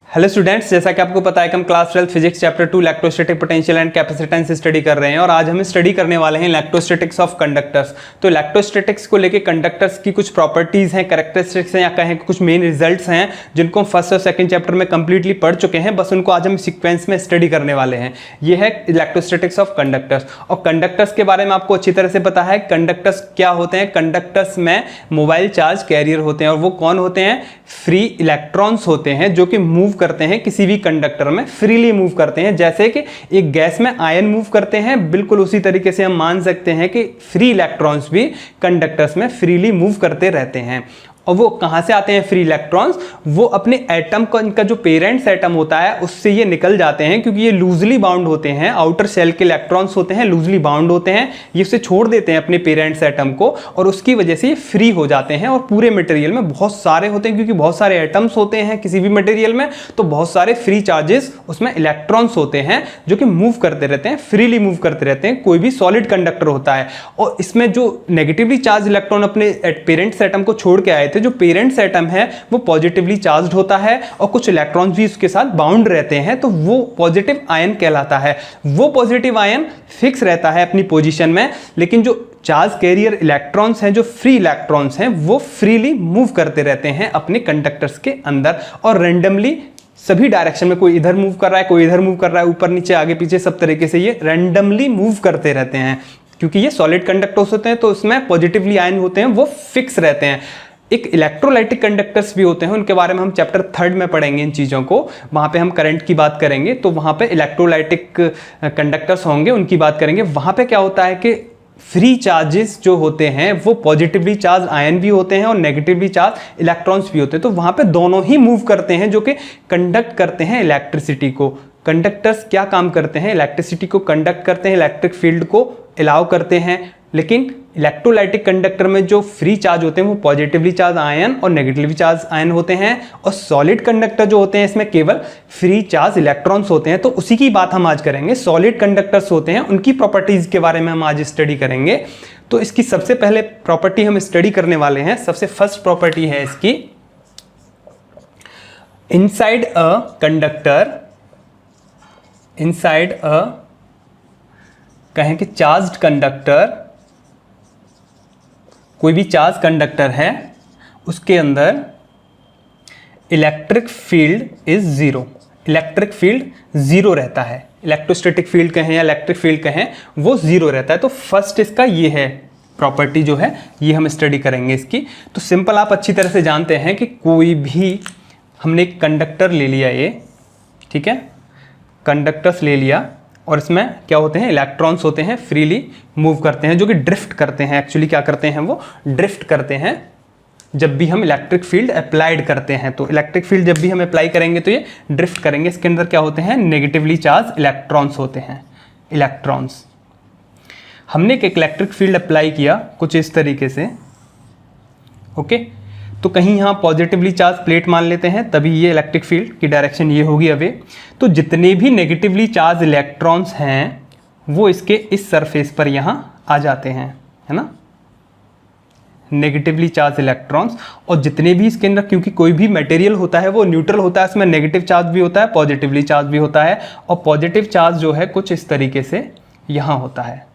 Hello students, जैसा कि आपको पता है कि हम class 12 physics chapter 2 electrostatic potential and capacitance study कर रहे हैं और आज हम स्टडी करने वाले हैं इलेक्ट्रोस्टैटिक्स ऑफ कंडक्टर्स। तो इलेक्ट्रोस्टैटिक्स को लेके कंडक्टर्स की कुछ प्रॉपर्टीज हैं, कैरेक्टरिस्टिक्स हैं या कहें कुछ मेन रिजल्ट्स हैं जिनको हम फर्स्ट और सेकंड चैप्टर में कंप्लीटली पढ़ चुके हैं। बस उनको आज हम सीक्वेंस में स्टडी करने वाले हैं। ये है इलेक्ट्रोस्टैटिक्स ऑफ कंडक्टर्स। और कंडक्टर्स के बारे में आपको अच्छी तरह से पता है कंडक्टर्स क्या होते हैं। कंडक्टर्स में मोबाइल चार्ज कैरियर होते हैं और वो कौन होते हैं? फ्री इलेक्ट्रॉन्स होते हैं जो कि मूव करते हैं किसी भी कंडक्टर में, फ्रीली मूव करते हैं। जैसे कि एक गैस में आयन मूव करते हैं, बिल्कुल उसी तरीके से हम मान सकते हैं कि फ्री इलेक्ट्रॉन्स भी कंडक्टर्स में फ्रीली मूव करते रहते हैं। और वो कहां से आते हैं फ्री इलेक्ट्रॉन्स? वो अपने एटम का, इनका जो पेरेंट्स एटम होता है उससे ये निकल जाते हैं, क्योंकि ये लूजली बाउंड होते हैं। आउटर शेल के इलेक्ट्रॉन्स होते हैं लूजली बाउंड होते हैं, ये उसे छोड़ देते हैं अपने पेरेंट्स एटम को और उसकी वजह से ये फ्री हो जाते हैं। और पूरे मटेरियल में बहुत सारे होते हैं, क्योंकि बहुत सारे एटम्स होते हैं किसी भी मटेरियल में, तो बहुत सारे फ्री चार्जेस उसमें इलेक्ट्रॉन्स होते हैं जो कि मूव करते रहते हैं, फ्रीली मूव करते रहते हैं। कोई भी सॉलिड कंडक्टर होता है और इसमें जो नेगेटिवली चार्ज इलेक्ट्रॉन अपने पेरेंट्स एटम को छोड़ के आए थे, जो पेरेंट्स एटम है वो पॉजिटिवली चार्ज्ड होता है और कुछ इलेक्ट्रॉन्स भी उसके साथ बाउंड रहते हैं, तो वो पॉजिटिव आयन कहलाता है। वो पॉजिटिव आयन फिक्स रहता है अपनी पोजीशन में, लेकिन जो चार्ज कैरियर इलेक्ट्रॉन्स हैं, जो फ्री इलेक्ट्रॉन्स हैं, वो फ्रीली मूव करते रहते हैं अपने कंडक्टर्स के अंदर और रैंडमली सभी डायरेक्शन में। कोई इधर मूव कर रहा है, कोई इधर मूव कर रहा है, ऊपर नीचे आगे पीछे सब तरीके से ये रैंडमली मूव करते रहते हैं। क्योंकि ये सॉलिड कंडक्टर्स होते हैं तो उसमें पॉजिटिवली आयन होते हैं, वो फिक्स रहते हैं। एक इलेक्ट्रोलाइटिक कंडक्टर्स भी होते हैं, उनके बारे में हम चैप्टर 3 में पढ़ेंगे इन चीज़ों को। वहाँ पे हम करंट की बात करेंगे, तो वहाँ पे इलेक्ट्रोलाइटिक कंडक्टर्स होंगे, उनकी बात करेंगे। वहाँ पे क्या होता है कि फ्री चार्जेस जो होते हैं वो पॉजिटिवली चार्ज आयन भी होते हैं और नेगेटिवली चार्ज इलेक्ट्रॉन्स भी होते हैं। तो वहाँ पे दोनों ही मूव करते हैं जो कि कंडक्ट करते हैं इलेक्ट्रिसिटी को। कंडक्टर्स क्या काम करते हैं? इलेक्ट्रिसिटी को कंडक्ट करते हैं, इलेक्ट्रिक फील्ड को अलाउ करते हैं। लेकिन इलेक्ट्रोलाइटिक कंडक्टर में जो फ्री चार्ज होते हैं वो पॉजिटिवली चार्ज आयन और नेगेटिवली चार्ज आयन होते हैं, और सॉलिड कंडक्टर जो होते हैं इसमें केवल फ्री चार्ज इलेक्ट्रॉन्स होते हैं। तो उसी की बात हम आज करेंगे। सॉलिड कंडक्टर्स होते हैं, उनकी प्रॉपर्टीज के बारे में हम आज स्टडी करेंगे। तो इसकी सबसे पहले प्रॉपर्टी हम स्टडी करने वाले हैं। सबसे फर्स्ट प्रॉपर्टी है इसकी, inside a conductor, inside a कहें कि चार्ज्ड कंडक्टर, कोई भी चार्ज कंडक्टर है उसके अंदर electric field is zero. Electric field zero रहता है। इलेक्ट्रोस्टैटिक फील्ड कहें या इलेक्ट्रिक फील्ड कहें, वो जीरो रहता है। तो फर्स्ट इसका ये है प्रॉपर्टी जो है, ये हम स्टडी करेंगे इसकी। तो सिंपल आप अच्छी तरह से जानते हैं कि कोई भी, हमने एक कंडक्टर ले लिया ये, ठीक है, कंडक्टर्स ले लिया और इसमें क्या होते हैं? इलेक्ट्रॉन्स होते हैं, फ्रीली मूव करते हैं, जो कि ड्रिफ्ट करते हैं। एक्चुअली क्या करते हैं? वो ड्रिफ्ट करते हैं जब भी हम इलेक्ट्रिक फील्ड अप्लाइड करते हैं। तो इलेक्ट्रिक फील्ड जब भी हम अप्लाई करेंगे तो ये ड्रिफ्ट करेंगे। इसके अंदर क्या होते हैं? नेगेटिवली चार्ज इलेक्ट्रॉन्स होते हैं, इलेक्ट्रॉन्स। हमने एक इलेक्ट्रिक फील्ड अप्लाई किया कुछ इस तरीके से, ओके। तो कहीं यहाँ पॉजिटिवली चार्ज प्लेट मान लेते हैं, तभी ये इलेक्ट्रिक फील्ड की डायरेक्शन ये होगी अवे। तो जितने भी नेगेटिवली चार्ज इलेक्ट्रॉन्स हैं वो इसके इस सरफेस पर यहाँ आ जाते हैं, है ना, नेगेटिवली चार्ज इलेक्ट्रॉन्स। और जितने भी इसके अंदर, क्योंकि कोई भी मटेरियल होता है वो न्यूट्रल होता है, इसमें नेगेटिव चार्ज भी होता है, पॉजिटिवली चार्ज भी होता है। और पॉजिटिव चार्ज जो है कुछ इस तरीके से यहाँ होता है,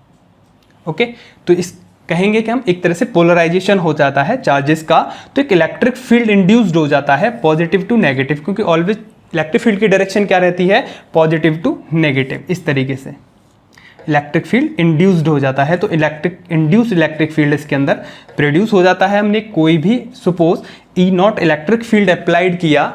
ओके। तो इस कहेंगे कि हम एक तरह से पोलराइजेशन हो जाता है चार्जेस का, तो एक इलेक्ट्रिक फील्ड इंड्यूस्ड हो जाता है पॉजिटिव टू नेगेटिव, क्योंकि ऑलवेज इलेक्ट्रिक फील्ड की डायरेक्शन क्या रहती है? Positive to negative. इस तरीके से इलेक्ट्रिक फील्ड इंड्यूस्ड हो जाता है। तो इंड्यूस्ड इलेक्ट्रिक फील्ड इसके अंदर प्रोड्यूस हो जाता है। हमने कोई भी suppose E0 electric field applied किया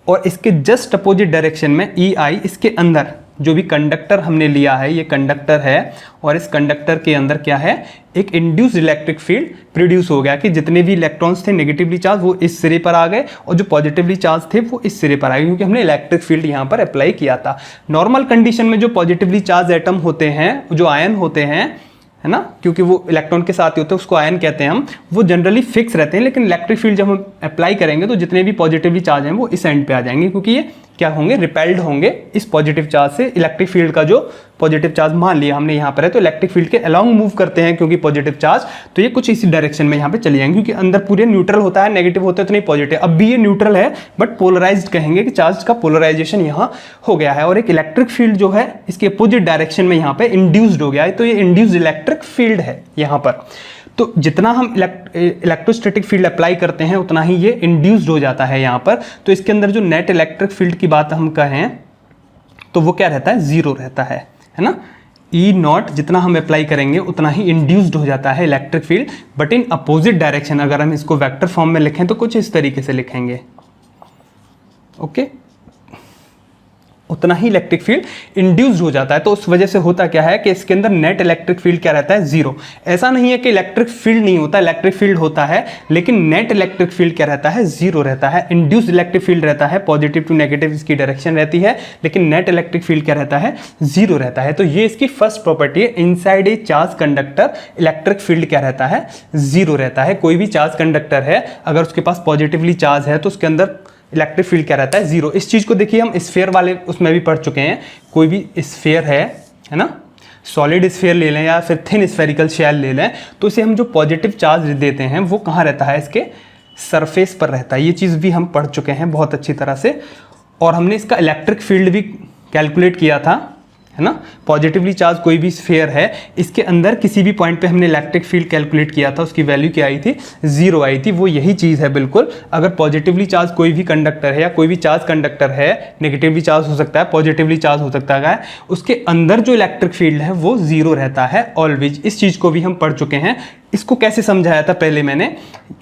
और इसके जस्ट अपोजिट डायरेक्शन में EI, इसके अंदर जो भी कंडक्टर हमने लिया है, ये कंडक्टर है और इस कंडक्टर के अंदर क्या है? एक इंड्यूस्ड इलेक्ट्रिक फील्ड प्रोड्यूस हो गया कि जितने भी इलेक्ट्रॉन्स थे नेगेटिवली चार्ज वो इस सिरे पर आ गए और जो पॉजिटिवली चार्ज थे वो इस सिरे पर आ गए, क्योंकि हमने इलेक्ट्रिक फील्ड यहाँ पर अप्लाई किया था। नॉर्मल कंडीशन में जो पॉजिटिवली चार्ज एटम होते हैं, जो आयन होते हैं, है ना, क्योंकि वो इलेक्ट्रॉन के साथ ही होते हैं, उसको आयन कहते हैं हम, वो जनरली फिक्स रहते हैं। लेकिन इलेक्ट्रिक फील्ड जब हम अप्लाई करेंगे तो जितने भी पॉजिटिवली चार्ज हैं वो इस एंड पे आ जाएंगे, क्योंकि ये क्या होंगे, रिपेल्ड होंगे इस पॉजिटिव चार्ज से। इलेक्ट्रिक फील्ड का जो पॉजिटिव चार्ज मान लिया हमने यहाँ पर है, तो इलेक्ट्रिक फील्ड के अलोंग मूव करते हैं क्योंकि पॉजिटिव चार्ज, तो ये कुछ इसी डायरेक्शन में यहाँ पे चले जाएंगे, क्योंकि अंदर पूरे न्यूट्रल होता है, नेगेटिव होता है तो नहीं पॉजिटिव। अब भी ये न्यूट्रल है बट पोलराइज्ड कहेंगे कि चार्ज का पोलराइजेशन यहाँ हो गया है, और एक इलेक्ट्रिक फील्ड जो है इसके अपोजिट डायरेक्शन में यहाँ पे इंड्यूस्ड हो गया है, तो ये इंड्यूस्ड इलेक्ट्रिक फील्ड है यहाँ पर। तो जितना हम इलेक्ट्रोस्टैटिक फील्ड अप्लाई करते हैं उतना ही ये इंड्यूस्ड हो जाता है यहाँ पर। तो इसके अंदर जो नेट इलेक्ट्रिक फील्ड की बात हम कहें तो वो क्या रहता है, जीरो रहता है ना। ई नॉट जितना हम अप्लाई करेंगे उतना ही इंड्यूस्ड हो जाता है electric field, but in opposite direction. अगर हम इसको वेक्टर फॉर्म में लिखें तो कुछ इस तरीके से लिखेंगे, ओके, उतना ही इलेक्ट्रिक फील्ड इंड्यूस्ड हो जाता है। तो उस वजह से होता क्या है कि इसके अंदर नेट इलेक्ट्रिक फील्ड क्या रहता है, जीरो। ऐसा नहीं है कि इलेक्ट्रिक फील्ड नहीं होता, इलेक्ट्रिक फील्ड होता है, लेकिन नेट इलेक्ट्रिक फील्ड क्या रहता है, जीरो रहता है। इंड्यूस्ड इलेक्ट्रिक फील्ड रहता है, पॉजिटिव टू नेगेटिव इसकी डायरेक्शन रहती है, लेकिन नेट इलेक्ट्रिक फील्ड क्या रहता है, जीरो रहता है। तो ये इसकी फर्स्ट प्रॉपर्टी है। Inside a charge conductor electric field क्या रहता है, जीरो रहता है। कोई भी चार्ज कंडक्टर है अगर उसके पास पॉजिटिवली चार्ज है तो उसके अंदर इलेक्ट्रिक फील्ड क्या रहता है, जीरो। इस चीज को देखिए हम स्फीयर वाले उसमें भी पढ़ चुके हैं। कोई भी स्फीयर है ना, सॉलिड स्फीयर ले लें या फिर थिन स्फेरिकल शेल ले लें, तो इसे हम जो पॉजिटिव चार्ज देते हैं वो कहाँ रहता है, इसके सरफेस पर रहता है। ये चीज़ भी हम पढ़ चुके हैं बहुत अच्छी तरह से, और हमने इसका इलेक्ट्रिक फील्ड भी कैलकुलेट किया था, है ना। पॉजिटिवली चार्ज कोई भी स्फीयर है, इसके अंदर किसी भी पॉइंट पे हमने इलेक्ट्रिक फील्ड कैलकुलेट किया था, उसकी वैल्यू क्या आई थी, जीरो आई थी। वो यही चीज़ है बिल्कुल। अगर पॉजिटिवली चार्ज कोई भी कंडक्टर है या कोई भी चार्ज कंडक्टर है, नेगेटिवली चार्ज हो सकता है, पॉजिटिवली चार्ज हो सकता है, उसके अंदर जो इलेक्ट्रिक फील्ड है वो जीरो रहता है ऑलवेज। इस चीज़ को भी हम पढ़ चुके हैं। इसको कैसे समझाया था पहले मैंने,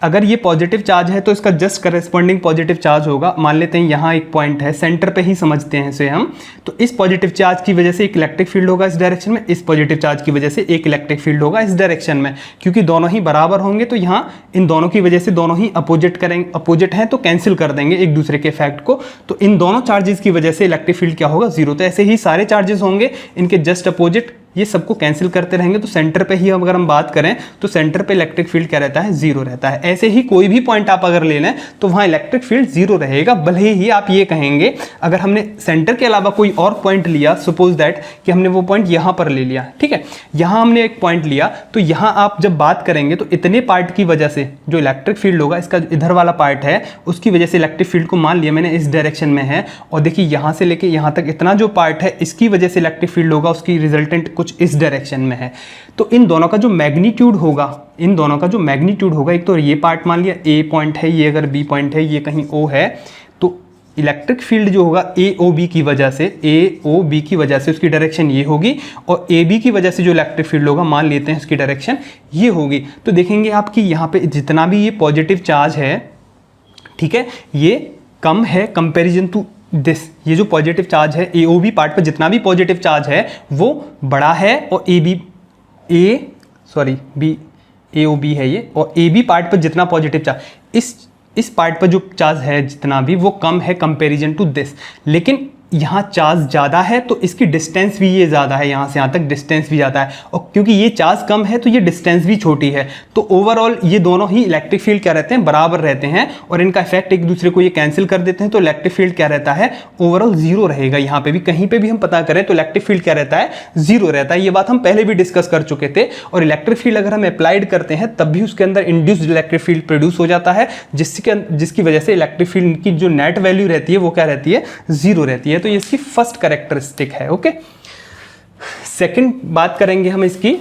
अगर ये पॉजिटिव चार्ज है तो इसका जस्ट करेस्पॉन्डिंग पॉजिटिव चार्ज होगा। मान लेते हैं यहाँ एक पॉइंट है, सेंटर पे ही समझते हैं इसे हम, तो इस पॉजिटिव चार्ज की वजह से एक इलेक्ट्रिक फील्ड होगा इस डायरेक्शन में, इस पॉजिटिव चार्ज की वजह से एक इलेक्ट्रिक फील्ड होगा इस डायरेक्शन में। क्योंकि दोनों ही बराबर होंगे तो यहाँ इन दोनों की वजह से दोनों ही अपोजिट करेंगे, अपोजिट हैं तो कैंसिल कर देंगे एक दूसरे के इफेक्ट को। तो इन दोनों चार्जेस की वजह से इलेक्ट्रिक फील्ड क्या होगा, जीरो। तो ऐसे ही सारे चार्जेस होंगे, इनके जस्ट अपोजिट ये सबको कैंसिल करते रहेंगे। तो सेंटर पे ही अगर हम बात करें तो सेंटर पे इलेक्ट्रिक फील्ड क्या रहता है, जीरो रहता है। ऐसे ही कोई भी पॉइंट आप अगर ले लें तो वहां इलेक्ट्रिक फील्ड जीरो रहेगा, भले ही आप ये कहेंगे अगर हमने सेंटर के अलावा कोई और पॉइंट लिया, सपोज दैट कि हमने वो पॉइंट यहां पर ले लिया, ठीक है, यहां हमने एक पॉइंट लिया, तो यहां आप जब बात करेंगे तो इतने पार्ट की वजह से जो इलेक्ट्रिक फील्ड होगा, इसका इधर वाला पार्ट है उसकी वजह से इलेक्ट्रिक फील्ड को मान लिया मैंने इस डायरेक्शन में है, और देखिए यहां से लेके यहां तक इतना जो पार्ट है इसकी वजह से इलेक्ट्रिक फील्ड होगा, उसकी रिजल्टेंट कुछ इस डायरेक्शन में है। तो इन दोनों का जो मैग्नीट्यूड होगा, इन दोनों का जो मैग्नीट्यूड होगा, एक तो ये पार्ट मान लिया ए पॉइंट है, ये अगर बी पॉइंट है, ये कहीं ओ है, तो इलेक्ट्रिक फील्ड जो होगा ए ओ बी की वजह से, ए ओ बी की वजह से उसकी डायरेक्शन ये होगी, और ए बी की वजह से जो इलेक्ट्रिक फील्ड होगा मान लेते हैं उसकी डायरेक्शन ये होगी। तो देखेंगे आपकी यहाँ पे जितना भी ये पॉजिटिव चार्ज है, ठीक है, ये कम है कंपेरिजन टू दिस। ये जो पॉजिटिव चार्ज है ए ओ बी पार्ट पर जितना भी पॉजिटिव चार्ज है वो बड़ा है, और बी ए ओ बी है ये, और ए बी पार्ट पर जितना पॉजिटिव चार्ज इस पार्ट पर जो चार्ज है जितना भी वो कम है कंपैरिजन टू दिस। लेकिन यहाँ चार्ज ज़्यादा है तो इसकी डिस्टेंस भी ये ज़्यादा है, यहाँ से यहाँ तक डिस्टेंस भी ज़्यादा है, और क्योंकि ये चार्ज कम है तो ये डिस्टेंस भी छोटी है। तो ओवरऑल ये दोनों ही इलेक्ट्रिक फील्ड क्या रहते हैं, बराबर रहते हैं, और इनका इफेक्ट एक दूसरे को ये कैंसिल कर देते हैं। तो इलेक्ट्रिक फील्ड क्या रहता है, ओवरऑल जीरो रहेगा। यहाँ पे भी कहीं पे भी हम पता करें तो इलेक्ट्रिक फील्ड क्या रहता है, जीरो रहता है। ये बात हम पहले भी डिस्कस कर चुके थे। और इलेक्ट्रिक फील्ड अगर हम अप्लाइड करते हैं तब भी उसके अंदर इंड्यूस्ड इलेक्ट्रिक फील्ड प्रोड्यूस हो जाता है, जिसकी वजह से इलेक्ट्रिक फील्ड की जो नेट वैल्यू रहती है वो क्या रहती है, जीरो रहती है। तो ये इसकी फर्स्ट कैरेक्टरिस्टिक है। ओके, सेकंड बात करेंगे हम इसकी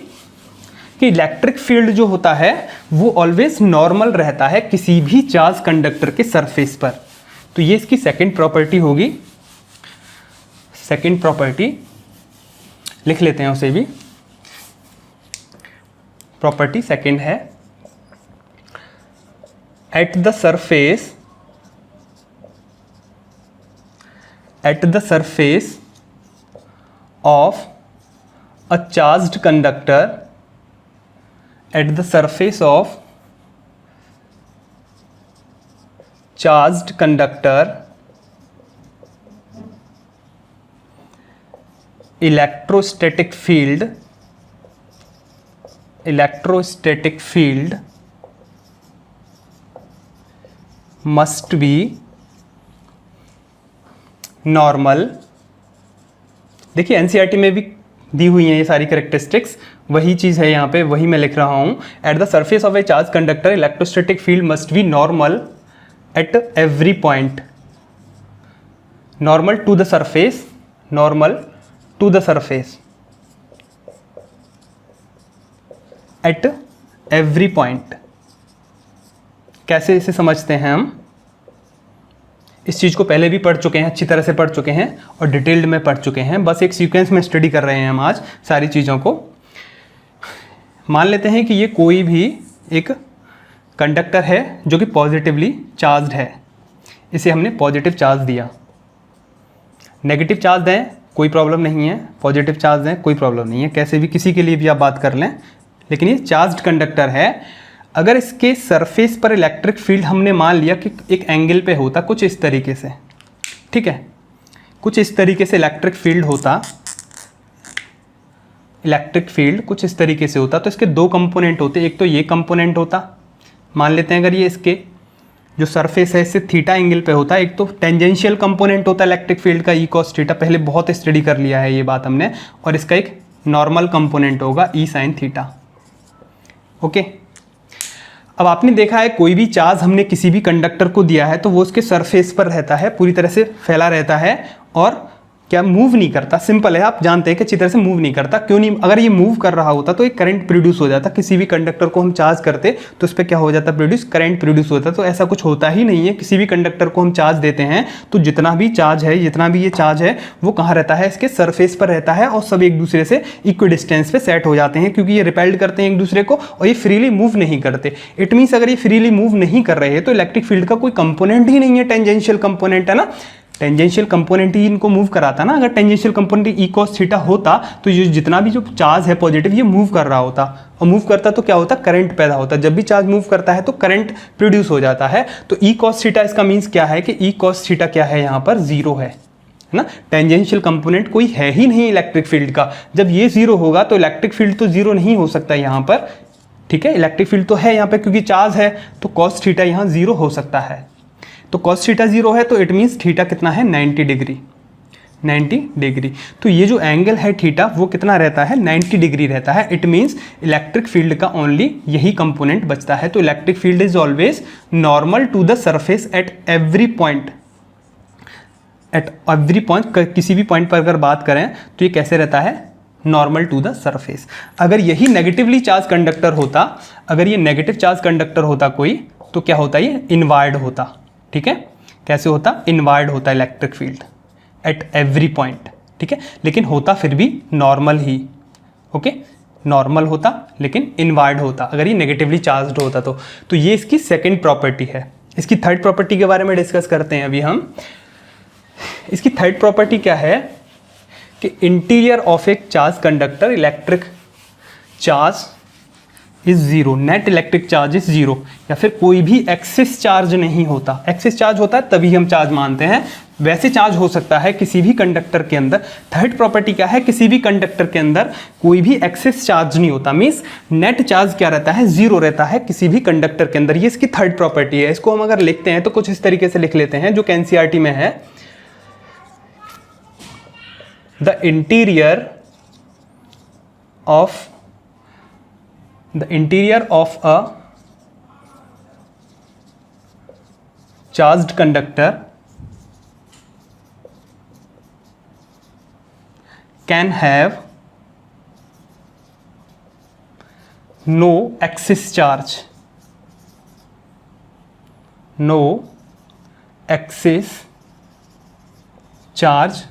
कि इलेक्ट्रिक फील्ड जो होता है वो ऑलवेज नॉर्मल रहता है किसी भी चार्ज कंडक्टर के सरफेस पर। तो ये इसकी सेकंड प्रॉपर्टी होगी। सेकंड प्रॉपर्टी लिख लेते हैं उसे भी। प्रॉपर्टी सेकंड है, eight the surface of a charged conductor, at the surface of charged conductor, electrostatic field must be normal, देखिए एनसीईआरटी में भी दी हुई हैं ये सारी कैरेक्टरिस्टिक्स, वही चीज़ है यहाँ पे, वही मैं लिख रहा हूँ। At the surface of a charge conductor electrostatic field must be normal at every point, normal to the surface, normal to the surface at every point. कैसे इसे समझते हैं हम, इस चीज़ को पहले भी पढ़ चुके हैं, अच्छी तरह से पढ़ चुके हैं और डिटेल्ड में पढ़ चुके हैं, बस एक सीक्वेंस में स्टडी कर रहे हैं हम आज सारी चीज़ों को। मान लेते हैं कि ये कोई भी एक कंडक्टर है जो कि पॉजिटिवली चार्ज्ड है, इसे हमने पॉजिटिव चार्ज दिया। नेगेटिव चार्ज दें कोई प्रॉब्लम नहीं है, पॉजिटिव चार्ज दें कोई प्रॉब्लम नहीं है, कैसे भी किसी के लिए भी आप बात कर लें, लेकिन ये चार्ज्ड कंडक्टर है। अगर इसके सरफेस पर इलेक्ट्रिक फील्ड हमने मान लिया कि एक एंगल पे होता कुछ इस तरीके से, ठीक है, कुछ इस तरीके से इलेक्ट्रिक फील्ड होता, इलेक्ट्रिक फील्ड कुछ इस तरीके से होता, तो इसके दो कंपोनेंट होते, एक तो ये कंपोनेंट होता, मान लेते हैं अगर ये इसके जो सरफेस है इससे थीटा एंगल पे होता, एक तो टेंजेंशियल कंपोनेंट होता इलेक्ट्रिक फील्ड का ई कॉस थीटा, पहले बहुत स्टडी कर लिया है ये बात हमने, और इसका एक नॉर्मल कंपोनेंट होगा ई साइन थीटा। ओके, अब आपने देखा है कोई भी चार्ज हमने किसी भी कंडक्टर को दिया है तो वो उसके सरफेस पर रहता है, पूरी तरह से फैला रहता है और क्या मूव नहीं करता। सिंपल है, आप जानते हैं कि अच्छी तरह से मूव नहीं करता। क्यों नहीं? अगर ये मूव कर रहा होता तो एक करंट प्रोड्यूस हो जाता। किसी भी कंडक्टर को हम चार्ज करते तो उस पर क्या हो जाता, प्रोड्यूस, करंट प्रोड्यूस होता। तो ऐसा कुछ होता ही नहीं है। किसी भी कंडक्टर को हम चार्ज देते हैं तो जितना भी चार्ज है, जितना भी ये चार्ज है वो कहाँ रहता है, इसके सरफेस पर रहता है और सब एक दूसरे से इक्वल डिस्टेंस पे सेट हो जाते हैं, क्योंकि ये रिपेल्ड करते हैं एक दूसरे को और ये फ्रीली मूव नहीं करते। इट मीन्स अगर ये फ्रीली मूव नहीं कर रहे हैं तो इलेक्ट्रिक फील्ड का कोई कंपोनेंट ही नहीं है, टेंजेंशियल कंपोनेंट है ना, टेंजेंशियल कंपोनेंट ही इनको मूव कराता ना। अगर tangential component E cos theta होता तो ये जितना भी जो चार्ज है पॉजिटिव ये मूव कर रहा होता, और मूव करता तो क्या होता, करंट पैदा होता। जब भी चार्ज मूव करता है तो करंट प्रोड्यूस हो जाता है। तो ई कॉस थीटा इसका मीन्स क्या है कि ई कॉस थीटा क्या है, यहाँ पर जीरो है ना। टेंजेंशियल कंपोनेंट कोई है ही नहीं इलेक्ट्रिक फील्ड का। जब ये जीरो होगा तो इलेक्ट्रिक फील्ड तो जीरो नहीं हो सकता यहाँ पर, ठीक है। इलेक्ट्रिक फील्ड तो है यहाँ पे क्योंकि चार्ज है, तो कॉस थीटा यहाँ जीरो हो सकता है। तो कॉस थीटा जीरो है तो इट मीन्स थीटा कितना है, 90 डिग्री, 90 डिग्री। तो ये जो एंगल है थीटा वो कितना रहता है, 90 डिग्री रहता है। इट मीन्स इलेक्ट्रिक फील्ड का ओनली यही कंपोनेंट बचता है। तो electric field is always normal to the surface at every point, at every point. किसी भी पॉइंट पर अगर बात करें तो ये कैसे रहता है, नॉर्मल टू द सरफेस। अगर यही नेगेटिवली चार्ज कंडक्टर होता, अगर ये नेगेटिव चार्ज कंडक्टर होता कोई, तो क्या होता, ये इनवार्ड होता, ठीक है। कैसे होता, इनवार्ड होता electric field at every point, ठीक है। लेकिन होता फिर भी नॉर्मल ही, ओके, नॉर्मल होता लेकिन इनवार्ड होता अगर ये नेगेटिवली चार्ज्ड होता तो ये इसकी सेकंड प्रॉपर्टी है। इसकी थर्ड प्रॉपर्टी के बारे में डिस्कस करते हैं अभी हम। इसकी थर्ड प्रॉपर्टी क्या है कि interior of a charge conductor electric charge is zero, net electric charge is zero, या फिर कोई भी एक्सेस चार्ज नहीं होता। एक्सेस चार्ज होता है तभी हम चार्ज मानते हैं, वैसे चार्ज हो सकता है किसी भी कंडक्टर के अंदर। थर्ड प्रॉपर्टी क्या है, किसी भी कंडक्टर के अंदर कोई भी एक्सेस चार्ज नहीं होता, मीन्स नेट चार्ज क्या रहता है, जीरो रहता है किसी भी कंडक्टर के अंदर। ये इसकी थर्ड प्रॉपर्टी है। इसको हम अगर लिखते हैं तो कुछ इस तरीके से लिख लेते हैं जो एनसीईआरटी में है। The interior of a charged conductor can have no excess charge, no excess charge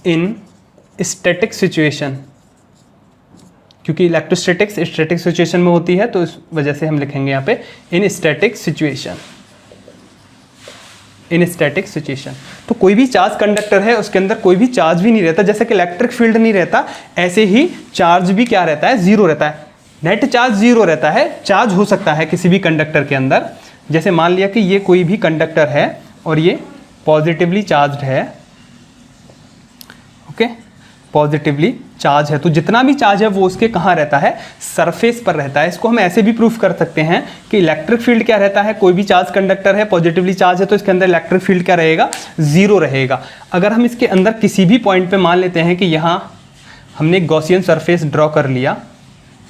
in static situation, क्योंकि इलेक्ट्रोस्टैटिक्स स्टैटिक सिचुएशन में होती है तो इस वजह से हम लिखेंगे यहाँ पे इन स्टैटिक सिचुएशन, इन स्टैटिक सिचुएशन। तो कोई भी चार्ज कंडक्टर है उसके अंदर कोई भी चार्ज भी नहीं रहता, जैसे कि इलेक्ट्रिक फील्ड नहीं रहता ऐसे ही चार्ज भी क्या रहता है, जीरो रहता है। नेट चार्ज जीरो रहता है, चार्ज हो सकता है किसी भी कंडक्टर के अंदर। जैसे मान लिया कि ये कोई भी कंडक्टर है और ये पॉजिटिवली चार्ज्ड है, ओके, पॉजिटिवली चार्ज है, तो जितना भी चार्ज है वो उसके कहाँ रहता है, सरफेस पर रहता है। इसको हम ऐसे भी प्रूफ कर सकते हैं कि इलेक्ट्रिक फील्ड क्या रहता है, कोई भी चार्ज कंडक्टर है, पॉजिटिवली चार्ज है, तो इसके अंदर इलेक्ट्रिक फील्ड क्या रहेगा, जीरो रहेगा। अगर हम इसके अंदर किसी भी पॉइंट पे मान लेते हैं कि यहाँ हमने एक गॉसियन सरफेस ड्रॉ कर लिया,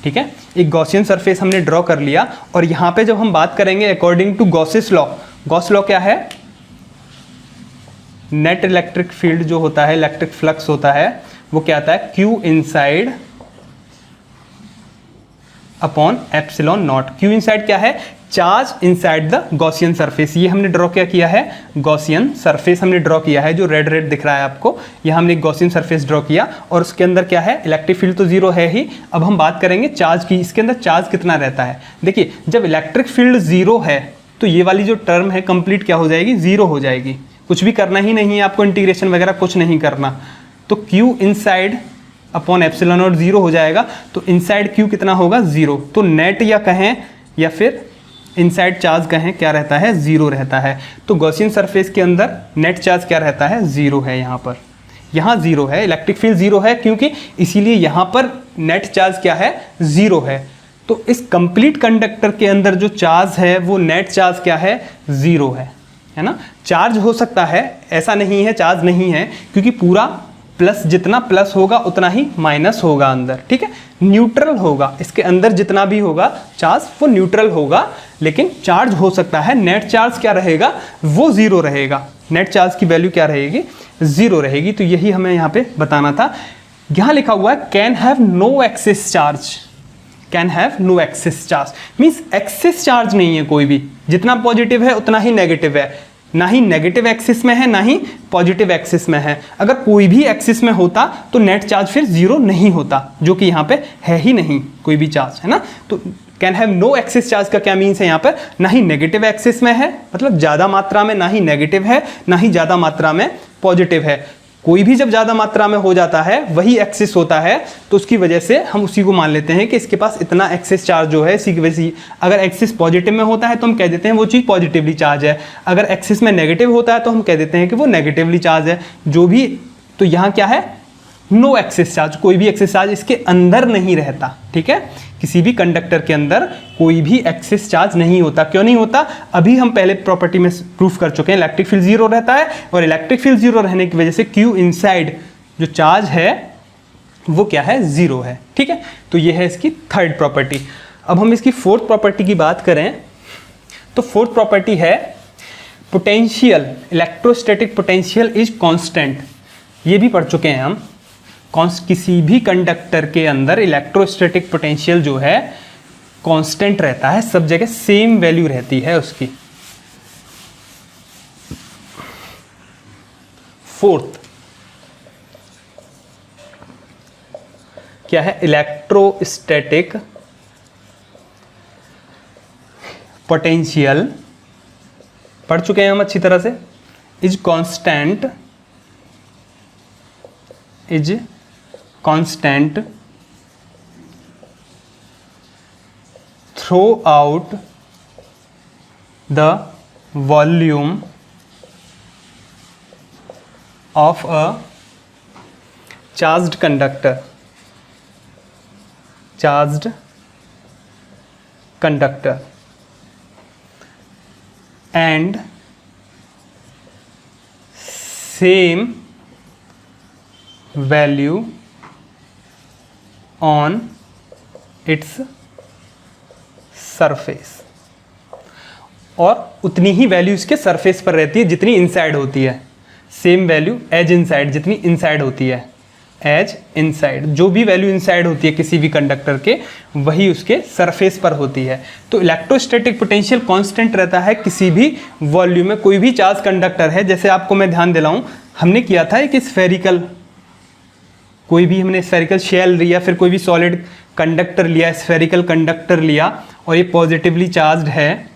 ठीक है, एक गॉसियन सरफेस हमने ड्रॉ कर लिया, और यहाँ पे जब हम बात करेंगे according to Gauss's law, Gauss law क्या है, नेट इलेक्ट्रिक फील्ड जो होता है, इलेक्ट्रिक फ्लक्स होता है, वो क्या आता है, Q inside upon epsilon not. Q inside क्या है, charge inside the Gaussian surface. ये हमने ड्रॉ क्या किया है, गॉसियन सरफेस हमने ड्रॉ किया है, जो रेड रेड दिख रहा है आपको, यहाँ हमने एक गॉसियन सरफेस ड्रॉ किया, और उसके अंदर क्या है, इलेक्ट्रिक फील्ड तो जीरो है ही। अब हम बात करेंगे चार्ज की, इसके अंदर चार्ज कितना रहता है। देखिए जब इलेक्ट्रिक फील्ड जीरो है तो ये वाली जो टर्म है कंप्लीट क्या हो जाएगी, जीरो हो जाएगी। कुछ भी करना ही नहीं है आपको, इंटीग्रेशन वगैरह कुछ नहीं करना, तो Q inside upon epsilon not zero हो जाएगा, तो इनसाइड Q कितना होगा, जीरो। तो नेट या कहें या फिर इनसाइड चार्ज कहें क्या रहता है, जीरो रहता है। तो गॉसियन सरफेस के अंदर नेट चार्ज क्या रहता है, जीरो है। यहाँ जीरो है, इलेक्ट्रिक फील्ड जीरो है, क्योंकि इसीलिए यहाँ पर नेट चार्ज क्या है, जीरो है। तो इस कंप्लीट कंडक्टर के अंदर जो चार्ज है वो नेट चार्ज क्या है, जीरो है ना। चार्ज हो सकता है, ऐसा नहीं है चार्ज नहीं है, क्योंकि पूरा प्लस, जितना प्लस होगा उतना ही माइनस होगा अंदर, ठीक है, न्यूट्रल होगा। इसके अंदर जितना भी होगा चार्ज वो न्यूट्रल होगा, लेकिन चार्ज हो सकता है। नेट चार्ज क्या रहेगा, वो जीरो रहेगा। नेट चार्ज की वैल्यू क्या रहेगी, जीरो रहेगी। तो यही हमें यहाँ पे बताना था। यहाँ लिखा हुआ है can have no excess charge, can have no excess charge means excess charge नहीं है कोई भी, जितना पॉजिटिव है उतना ही नेगेटिव है, ना ही नेगेटिव एक्सिस में है ना ही पॉजिटिव एक्सिस में है। अगर कोई भी एक्सिस में होता तो नेट चार्ज फिर जीरो नहीं होता, जो कि यहाँ पे है ही नहीं कोई भी चार्ज, है ना। तो can have no axis charge का क्या मीन्स है, यहाँ पर ना ही नेगेटिव एक्सिस में है, मतलब ज़्यादा मात्रा में ना ही नेगेटिव है, ना ही ज़्यादा मात्रा में पॉजिटिव है। कोई भी जब ज़्यादा मात्रा में हो जाता है वही एक्सिस होता है, तो उसकी वजह से हम उसी को मान लेते हैं कि इसके पास इतना एक्सिस चार्ज जो है, इसी की वजह से। अगर एक्सिस पॉजिटिव में होता है तो हम कह देते हैं वो चीज़ पॉजिटिवली चार्ज है, अगर एक्सिस में नेगेटिव होता है तो हम कह देते हैं कि वो नेगेटिवली चार्ज है, जो भी। तो यहाँ क्या है, नो एक्सिस चार्ज, कोई भी एक्सिस चार्ज इसके अंदर नहीं रहता, ठीक है। किसी भी कंडक्टर के अंदर कोई भी एक्सिस चार्ज नहीं होता। क्यों नहीं होता, अभी हम पहले प्रॉपर्टी में प्रूफ कर चुके हैं, इलेक्ट्रिक फील्ड जीरो रहता है, और इलेक्ट्रिक फील्ड जीरो रहने की वजह से Q इनसाइड जो चार्ज है वो क्या है, जीरो है, ठीक है। तो ये है इसकी थर्ड प्रॉपर्टी। अब हम इसकी फोर्थ प्रॉपर्टी की बात करें तो फोर्थ प्रॉपर्टी है potential, electrostatic potential is constant. ये भी पढ़ चुके हैं हम, किसी भी कंडक्टर के अंदर इलेक्ट्रोस्टैटिक पोटेंशियल जो है कांस्टेंट रहता है, सब जगह सेम वैल्यू रहती है उसकी। फोर्थ क्या है, इलेक्ट्रोस्टैटिक पोटेंशियल, पढ़ चुके हैं हम अच्छी तरह से, is constant, is constant throughout the volume of a charged conductor, charged conductor, and same value on its surface, और उतनी ही वैल्यू इसके सरफेस पर रहती है जितनी इनसाइड होती है। सेम वैल्यू एज इनसाइड, जितनी इनसाइड होती है, एज इनसाइड, जो भी वैल्यू इनसाइड होती है किसी भी कंडक्टर के, वही उसके सरफेस पर होती है। तो इलेक्ट्रोस्टैटिक पोटेंशियल कांस्टेंट रहता है किसी भी वॉल्यूम में। कोई भी चार्ज कंडक्टर है, जैसे आपको मैं ध्यान दिलाऊं, हमने किया था एक स्फेरिकल, कोई भी हमने स्फेरिकल शेल लिया, फिर कोई भी सॉलिड कंडक्टर लिया, स्फेरिकल कंडक्टर लिया, और ये पॉजिटिवली चार्ज्ड है,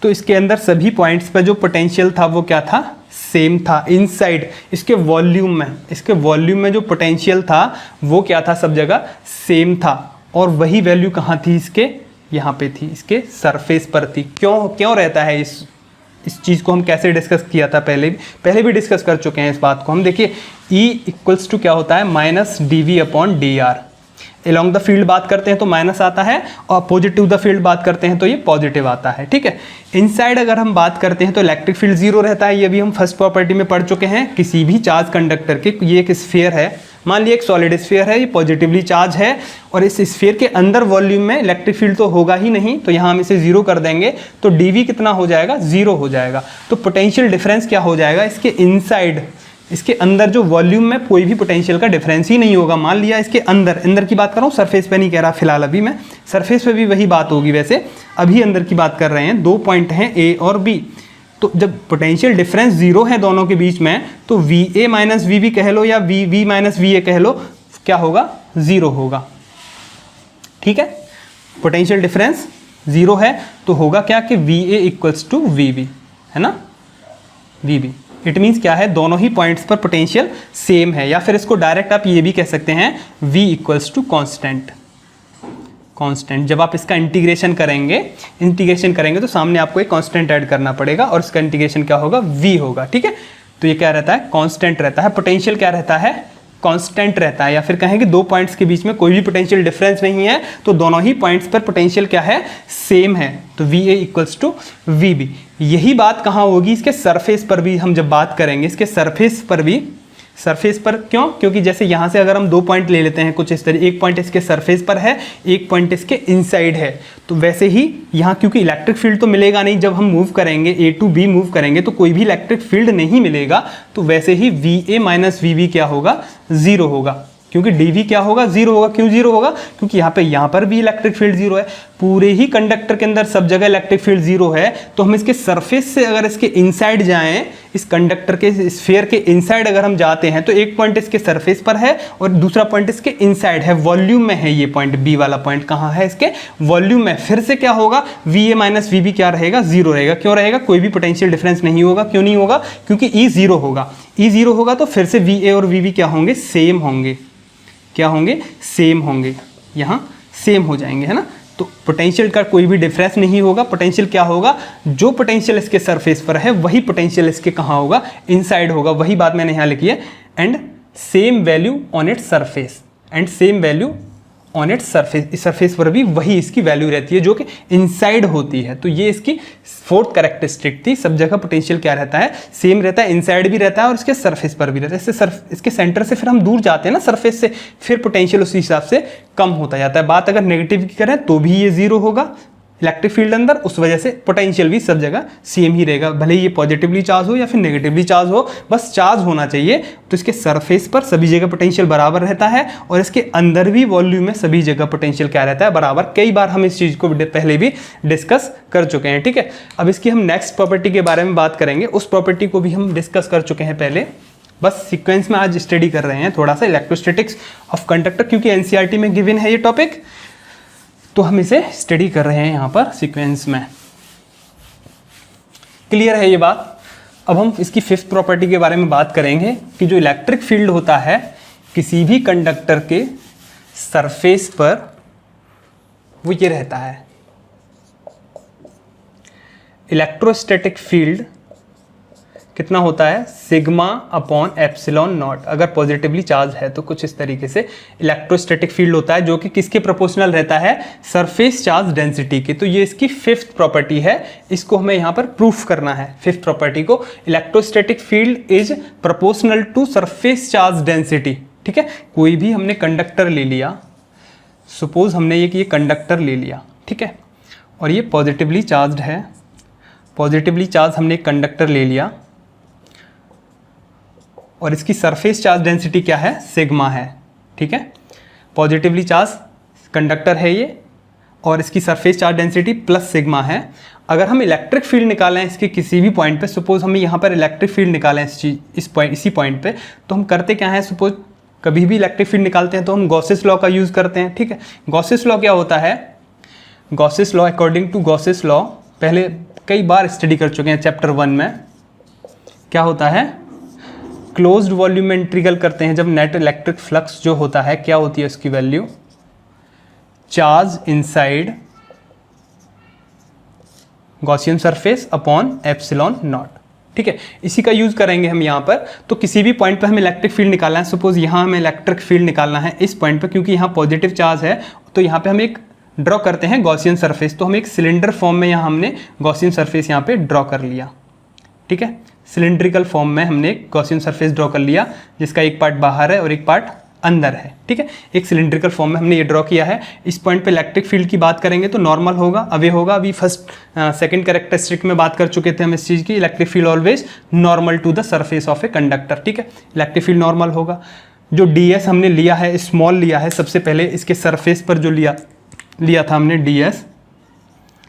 तो इसके अंदर सभी पॉइंट्स पर जो पोटेंशियल था वो क्या था, सेम था। इनसाइड इसके वॉल्यूम में, इसके वॉल्यूम में जो पोटेंशियल था वो क्या था, सब जगह सेम था, और वही वैल्यू कहाँ थी इसके, यहाँ पे थी, इसके सरफेस पर थी। क्यों रहता है इस इस चीज़ को हम कैसे डिस्कस किया था, पहले भी डिस्कस कर चुके हैं इस बात को हम। देखिए E इक्वल्स टू क्या होता है, minus dv upon dr। Along the field बात करते हैं तो माइनस आता है, और अपोजिट टू द फील्ड बात करते हैं तो ये पॉजिटिव आता है, ठीक है। इनसाइड अगर हम बात करते हैं तो इलेक्ट्रिक फील्ड जीरो रहता है, ये भी हम फर्स्ट प्रॉपर्टी में पढ़ चुके हैं। किसी भी चार्ज कंडक्टर के, ये एक स्फीयर है, मान लिया एक सॉलिड स्फीयर है, ये पॉजिटिवली चार्ज है, और इस स्फीयर के अंदर वॉल्यूम में इलेक्ट्रिक फील्ड तो होगा ही नहीं, तो यहाँ हम इसे जीरो कर देंगे, तो dv कितना हो जाएगा, जीरो हो जाएगा। तो पोटेंशियल डिफरेंस क्या हो जाएगा, इसके इनसाइड, इसके अंदर जो वॉल्यूम में कोई भी पोटेंशियल का डिफरेंस ही नहीं होगा। मान लिया इसके अंदर की बात कर रहा हूँ, सरफेस पे नहीं कह रहा फिलहाल, अभी मैं सरफेस पे भी वही बात होगी, वैसे अभी अंदर की बात कर रहे हैं। 2 पॉइंट हैं A और B, तो जब पोटेंशियल डिफरेंस जीरो है दोनों के बीच में, तो VA माइनस VB कह लो या VV माइनस VA कह लो, क्या होगा, जीरो होगा, ठीक है। पोटेंशियल डिफरेंस जीरो है तो होगा क्या कि VA इक्वल्स टू VB, है ना, VB। इट मीन्स क्या है, दोनों ही पॉइंट्स पर पोटेंशियल सेम है, या फिर इसको डायरेक्ट आप ये भी कह सकते हैं V इक्वल्स टू कॉन्स्टेंट। जब आप इसका इंटीग्रेशन करेंगे तो सामने आपको एक कांस्टेंट ऐड करना पड़ेगा, और इसका इंटीग्रेशन क्या होगा, v होगा, ठीक है। तो ये क्या रहता है, कांस्टेंट रहता है। पोटेंशियल क्या रहता है, कांस्टेंट रहता है, या फिर कहेंगे दो पॉइंट्स के बीच में कोई भी पोटेंशियल डिफरेंस नहीं है, तो दोनों ही पॉइंट्स पर पोटेंशियल क्या है, सेम है, तो VA इक्वल्स टू VB। यही बात कहाँ होगी, इसके सरफेस पर भी हम जब बात करेंगे, इसके सरफेस पर क्यों, क्योंकि जैसे यहाँ से अगर हम 2 पॉइंट ले लेते हैं कुछ इस तरह, एक पॉइंट इसके सरफेस पर है, एक पॉइंट इसके इनसाइड है, तो वैसे ही यहाँ क्योंकि इलेक्ट्रिक फील्ड तो मिलेगा नहीं, जब हम मूव करेंगे A to B मूव करेंगे तो कोई भी इलेक्ट्रिक फील्ड नहीं मिलेगा, तो वैसे ही VA माइनस VB क्या होगा, जीरो होगा, क्योंकि dv क्या होगा, जीरो होगा। क्यों जीरो होगा, क्योंकि यहाँ पर भी इलेक्ट्रिक फील्ड जीरो है, पूरे ही कंडक्टर के अंदर सब जगह इलेक्ट्रिक फील्ड जीरो है, तो हम इसके सरफेस से अगर इसके इनसाइड जाएं, इस कंडक्टर के स्फीयर के इनसाइड अगर हम जाते हैं, तो एक पॉइंट इसके सरफेस पर है और दूसरा पॉइंट इसके इनसाइड है, वॉल्यूम में है। ये पॉइंट बी वाला पॉइंट कहाँ है, इसके वॉल्यूम में। फिर से क्या होगा, VA माइनस VB क्या रहेगा, जीरो रहेगा। क्यों रहेगा, कोई भी पोटेंशियल डिफरेंस नहीं होगा। क्यों नहीं होगा, क्योंकि E जीरो होगा। E जीरो होगा तो फिर से VA और VB क्या होंगे, सेम होंगे। क्या होंगे, सेम होंगे, यहाँ सेम हो जाएंगे, है ना। तो पोटेंशियल का कोई भी डिफरेंस नहीं होगा। पोटेंशियल क्या होगा, जो पोटेंशियल इसके सरफेस पर है वही पोटेंशियल इसके कहाँ होगा, इनसाइड होगा। वही बात मैंने यहाँ लिखी है, and same value on its surface, and same value on its surface. इस सरफेस पर भी वही इसकी वैल्यू रहती है जो कि इनसाइड होती है। तो ये इसकी फोर्थ कैरेक्टरिस्टिक थी। सब जगह पोटेंशियल क्या रहता है, सेम रहता है, इनसाइड भी रहता है और इसके सरफेस पर भी रहता है। इसके सेंटर से फिर हम दूर जाते हैं ना सरफेस से, फिर पोटेंशियल उसी हिसाब से कम होता जाता है। बात अगर नेगेटिव की करें तो भी ये जीरो होगा, इलेक्ट्रिक फील्ड अंदर, उस वजह से पोटेंशियल भी सब जगह सेम ही रहेगा, भले ये पॉजिटिवली चार्ज हो या फिर नेगेटिवली चार्ज हो, बस चार्ज होना चाहिए। तो इसके सरफेस पर सभी जगह पोटेंशियल बराबर रहता है और इसके अंदर भी वॉल्यूम में सभी जगह पोटेंशियल क्या रहता है, बराबर। कई बार हम इस चीज़ को पहले भी डिस्कस कर चुके हैं, ठीक है। अब इसकी हम नेक्स्ट प्रॉपर्टी के बारे में बात करेंगे। उस प्रॉपर्टी को भी हम डिस्कस कर चुके हैं पहले, बस सीक्वेंस में आज स्टडी कर रहे हैं थोड़ा सा इलेक्ट्रोस्टैटिक्स ऑफ कंडक्टर, क्योंकि एनसीईआरटी में गिवन है ये टॉपिक, तो हम इसे स्टडी कर रहे हैं यहाँ पर सीक्वेंस में। क्लियर है ये बात। अब हम इसकी फिफ्थ प्रॉपर्टी के बारे में बात करेंगे कि जो इलेक्ट्रिक फील्ड होता है किसी भी कंडक्टर के सरफेस पर, वो ये रहता है। इलेक्ट्रोस्टैटिक फील्ड कितना होता है, सिग्मा अपॉन एप्सिलॉन नॉट। अगर पॉजिटिवली चार्ज है तो कुछ इस तरीके से इलेक्ट्रोस्टैटिक फील्ड होता है, जो कि किसके प्रोपोर्शनल रहता है, सरफेस चार्ज डेंसिटी के। तो ये इसकी फिफ्थ प्रॉपर्टी है, इसको हमें यहाँ पर प्रूफ करना है। फिफ्थ प्रॉपर्टी को, electrostatic field is proportional to surface charge density. ठीक है, कोई भी हमने कंडक्टर ले लिया, सपोज हमने ये कंडक्टर ले लिया, ठीक है, और ये पॉजिटिवली चार्ज है। पॉजिटिवली चार्ज हमने एक कंडक्टर ले लिया और इसकी सरफेस चार्ज डेंसिटी क्या है, सिग्मा है, ठीक है। पॉजिटिवली चार्ज कंडक्टर है ये और इसकी surface charge density plus sigma है। अगर हम इलेक्ट्रिक फील्ड निकालें इसके किसी भी पॉइंट पे, सपोज हमें यहाँ पर इलेक्ट्रिक फील्ड निकालें इसी पॉइंट पे, तो हम करते क्या है, सपोज कभी भी इलेक्ट्रिक फील्ड निकालते हैं तो हम गॉसेस लॉ का यूज़ करते हैं, ठीक है। गॉसेस लॉ क्या होता है, Gauss's law, according to Gauss's law, पहले कई बार स्टडी कर चुके हैं चैप्टर 1 में। क्या होता है, क्लोज्ड वॉल्यूम में इंटीग्रल करते हैं जब नेट इलेक्ट्रिक फ्लक्स जो होता है, क्या होती है उसकी value, charge inside Gaussian surface upon epsilon not. ठीक है, इसी का यूज़ करेंगे हम यहाँ पर। तो किसी भी पॉइंट पर हमें इलेक्ट्रिक फील्ड निकालना है, सपोज यहाँ हमें इलेक्ट्रिक फील्ड निकालना है इस पॉइंट पर, क्योंकि यहाँ पॉजिटिव चार्ज है, तो यहाँ पे हम एक ड्रॉ करते हैं गॉसियन सरफेस। तो हम एक सिलेंडर फॉर्म में यहाँ हमने गॉसियन सरफेस यहाँ पे ड्रॉ कर लिया। ठीक है, सिलेंड्रिकल फॉर्म में हमने एक गॉसियन सरफेस ड्रॉ कर लिया, जिसका एक पार्ट बाहर है और एक पार्ट अंदर है। ठीक है, एक सिलेंड्रिकल फॉर्म में हमने ये ड्रॉ किया है। इस पॉइंट पे इलेक्ट्रिक फील्ड की बात करेंगे तो नॉर्मल होगा, अवे होगा। अभी सेकंड कैरेक्टरिस्टिक में बात कर चुके थे हम इस चीज़ की, electric field always normal to the surface of a conductor. ठीक है, इलेक्ट्रिक फील्ड नॉर्मल होगा। जो ds हमने लिया है, स्मॉल लिया है, सबसे पहले इसके सरफेस पर जो लिया था हमने ds,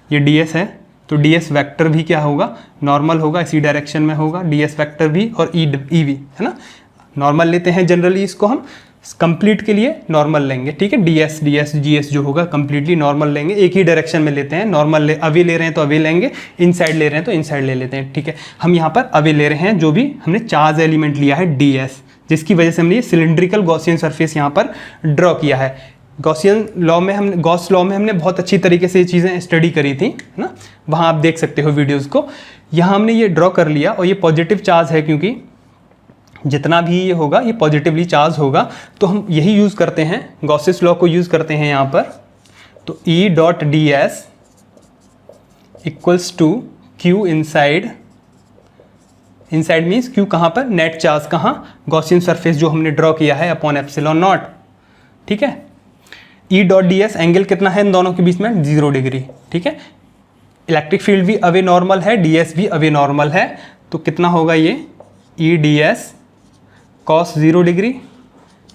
ये ds है, तो ds वेक्टर भी क्या होगा, नॉर्मल होगा, इसी डायरेक्शन में होगा ds वेक्टर भी, और ev है ना, नॉर्मल लेते हैं जनरली। इसको हम कंप्लीट के लिए नॉर्मल लेंगे। ठीक है, ds gs जो होगा कंप्लीटली नॉर्मल लेंगे, एक ही डायरेक्शन में लेते हैं। नॉर्मल अवे ले रहे हैं तो अवे लेंगे, इनसाइड ले रहे हैं तो इनसाइड ले लेते हैं। ठीक है, हम यहाँ पर अवे ले रहे हैं जो भी हमने चार्ज एलिमेंट लिया है ds, जिसकी वजह से हमने ये सिलेंड्रिकल गॉसियन सरफेस यहाँ पर ड्रॉ किया है। गॉस लॉ में हमने बहुत अच्छी तरीके से ये चीज़ें स्टडी करी थी, है ना, वहाँ आप देख सकते हो वीडियोज़ को। यहाँ हमने ये ड्रॉ कर लिया, और ये पॉजिटिव चार्ज है, क्योंकि जितना भी ये होगा ये पॉजिटिवली चार्ज होगा, तो हम यही यूज़ करते हैं, गॉसेस लॉ को यूज़ करते हैं यहाँ पर। तो E dot ds equals to Q inside means Q कहाँ पर, नेट चार्ज कहाँ, गॉसियन सरफेस जो हमने ड्रॉ किया है, अपॉन एप्सिलॉन नॉट। ठीक है, E डॉट ds एंगल कितना है इन दोनों के बीच में, 0 डिग्री। ठीक है, इलेक्ट्रिक फील्ड भी अवे नॉर्मल है, ds भी अवे नॉर्मल है, तो कितना होगा ये E ds cos 0 degree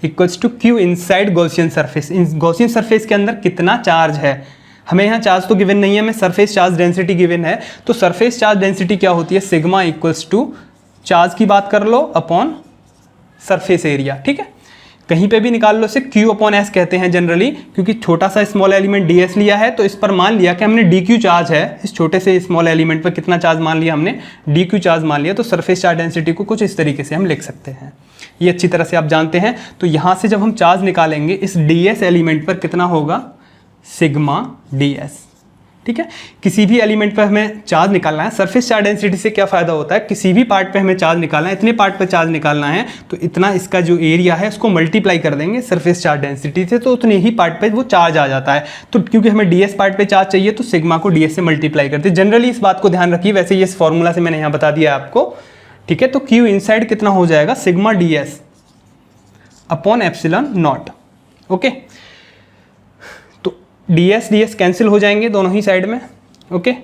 equals to Q inside Gaussian surface. इन गॉसियन सरफेस के अंदर कितना चार्ज है, हमें यहाँ चार्ज तो गिवन नहीं है, हमें सरफेस चार्ज डेंसिटी गिवन है। तो सरफेस चार्ज डेंसिटी क्या होती है, सिग्मा इक्वल्स टू चार्ज की बात कर लो अपॉन सरफेस एरिया। ठीक है, कहीं पे भी निकाल लो, इसे Q अपॉन S कहते हैं जनरली, क्योंकि छोटा सा स्मॉल एलिमेंट ds लिया है, तो इस पर मान लिया कि हमने dq चार्ज है, इस छोटे से स्मॉल एलिमेंट पर कितना चार्ज मान लिया हमने, dq चार्ज मान लिया। तो सरफेस चार्ज डेंसिटी को कुछ इस तरीके से हम लिख सकते हैं, ये अच्छी तरह से आप जानते हैं। तो यहाँ से जब हम चार्ज निकालेंगे इस ds एलिमेंट पर कितना होगा, सिग्मा ds। ठीक है, किसी भी एलिमेंट पर हमें चार्ज निकालना है, सरफेस चार्ज डेंसिटी से क्या फ़ायदा होता है, किसी भी पार्ट पे हमें चार्ज निकालना है, इतने पार्ट पे चार्ज निकालना है, तो इतना इसका जो एरिया है उसको मल्टीप्लाई कर देंगे सरफेस चार्ज डेंसिटी से, तो उतने ही पार्ट पे वो चार्ज आ जाता है। तो क्योंकि हमें ds पार्ट पे चार्ज चाहिए, तो सिग्मा को ds से मल्टीप्लाई करते हैं। जनरली इस बात को ध्यान रखिए, वैसे ये इस फॉर्मूला से मैंने यहाँ बता दिया आपको। ठीक है, तो Q इनसाइड कितना हो जाएगा, sigma ds upon epsilon not. Okay, तो ds कैंसिल हो जाएंगे दोनों ही साइड में। ओके,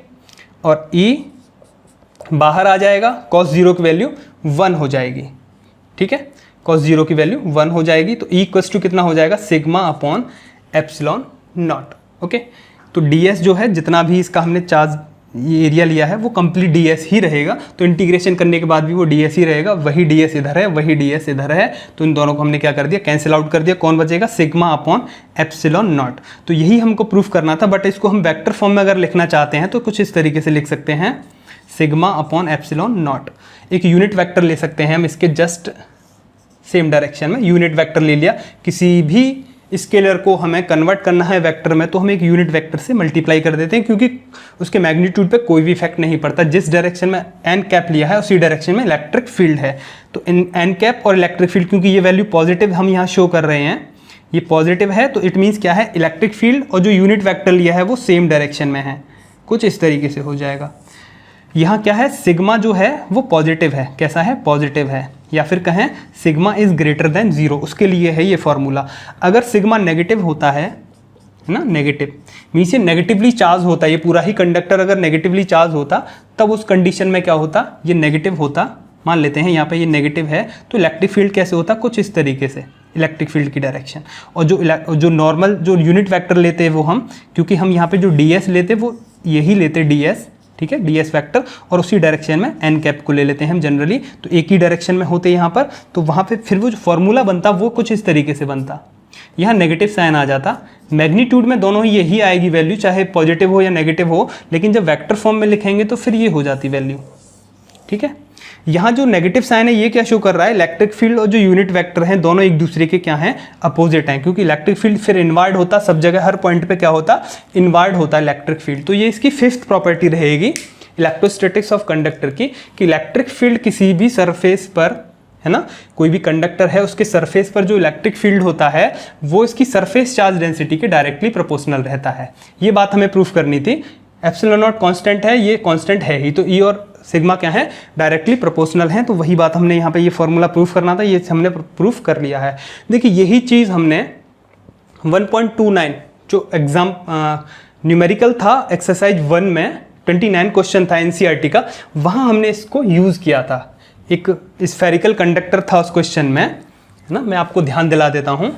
और E बाहर आ जाएगा, cos 0 की वैल्यू 1 हो जाएगी। ठीक है, cos 0 की वैल्यू 1 हो जाएगी, तो E इक्वल्स टू कितना हो जाएगा, sigma upon epsilon not. Okay, तो ds जो है, जितना भी इसका हमने चार्ज ये एरिया लिया है, वो कंप्लीट ds ही रहेगा। तो इंटीग्रेशन करने के बाद भी वो ds ही रहेगा, वही ds इधर है, वही ds इधर है, तो इन दोनों को हमने क्या कर दिया, कैंसिल आउट कर दिया। कौन बचेगा, सिग्मा अपॉन एप्सिलॉन नॉट। तो यही हमको प्रूफ करना था, बट इसको हम वेक्टर फॉर्म में अगर लिखना चाहते हैं तो कुछ इस तरीके से लिख सकते हैं, सिग्मा अपॉन एप्सिलॉन नॉट। एक यूनिट वेक्टर ले सकते हैं हम इसके जस्ट सेम डायरेक्शन में, यूनिट वेक्टर ले लिया। किसी भी स्केलर को हमें कन्वर्ट करना है वेक्टर में, तो हम एक यूनिट वेक्टर से मल्टीप्लाई कर देते हैं, क्योंकि उसके मैग्नीट्यूड पे कोई भी इफेक्ट नहीं पड़ता। जिस डायरेक्शन में एन कैप लिया है उसी डायरेक्शन में इलेक्ट्रिक फील्ड है, तो इन एन कैप और इलेक्ट्रिक फील्ड, क्योंकि ये वैल्यू पॉजिटिव हम यहाँ शो कर रहे हैं, ये पॉजिटिव है, तो इट मीन्स क्या है, इलेक्ट्रिक फील्ड और जो यूनिट वेक्टर लिया है वो सेम डायरेक्शन में है। कुछ इस तरीके से हो जाएगा। यहाँ क्या है, सिग्मा जो है वो पॉजिटिव है, कैसा है, पॉजिटिव है, या फिर कहें सिग्मा इज ग्रेटर देन 0, उसके लिए है ये फॉर्मूला। अगर सिग्मा नेगेटिव होता है ना, नेगेटिव मीन्स ये नेगेटिवली चार्ज होता है, ये पूरा ही कंडक्टर अगर नेगेटिवली चार्ज होता, तब उस कंडीशन में क्या होता, ये नेगेटिव होता। मान लेते हैं यहाँ पे ये नेगेटिव है, तो इलेक्ट्रिक फील्ड कैसे होता, कुछ इस तरीके से, इलेक्ट्रिक फील्ड की डायरेक्शन। और जो नॉर्मल जो यूनिट वेक्टर लेते हैं वो हम, क्योंकि हम यहाँ पे जो ds लेते वो यही लेते ds, ठीक है, ds वेक्टर, और उसी डायरेक्शन में एन कैप को ले लेते हैं हम जनरली, तो एक ही डायरेक्शन में होते यहाँ पर, तो वहाँ पे फिर वो जो फॉर्मूला बनता वो कुछ इस तरीके से बनता। यहाँ नेगेटिव साइन आ जाता, मैग्नीट्यूड में दोनों ही यही आएगी वैल्यू, चाहे पॉजिटिव हो या नेगेटिव हो, लेकिन जब वेक्टर फॉर्म में लिखेंगे तो फिर ये हो जाती वैल्यू। ठीक है, यहाँ जो नेगेटिव साइन है ये क्या शो कर रहा है, इलेक्ट्रिक फील्ड और जो यूनिट वेक्टर हैं दोनों एक दूसरे के क्या हैं, अपोजिट हैं, क्योंकि इलेक्ट्रिक फील्ड फिर इनवर्ड होता, सब जगह हर पॉइंट पे क्या होता, इनवर्ड होता इलेक्ट्रिक फील्ड। तो ये इसकी फिफ्थ प्रॉपर्टी रहेगी इलेक्ट्रोस्टैटिक्स ऑफ कंडक्टर की, कि इलेक्ट्रिक फील्ड किसी भी सरफेस पर, है ना, कोई भी कंडक्टर है उसके सरफेस पर जो इलेक्ट्रिक फील्ड होता है वो इसकी सरफेस चार्ज डेंसिटी के डायरेक्टली प्रोपोर्शनल रहता है। ये बात हमें प्रूफ करनी थी। एप्सिलॉन नॉट कांस्टेंट है, ये कांस्टेंट है ही, तो ई और सिग्मा क्या है, डायरेक्टली प्रोपोर्शनल हैं। तो वही बात हमने यहाँ पे ये फॉर्मूला प्रूफ करना था, ये हमने प्रूफ कर लिया है। देखिए यही चीज़ हमने 1.29 जो एग्जाम न्यूमेरिकल था एक्सरसाइज 1 में 29 क्वेश्चन था एनसीईआरटी का, वहाँ हमने इसको यूज़ किया था। एक स्फेरिकल कंडक्टर था उस क्वेश्चन में, है ना, मैं आपको ध्यान दिला देता हूँ।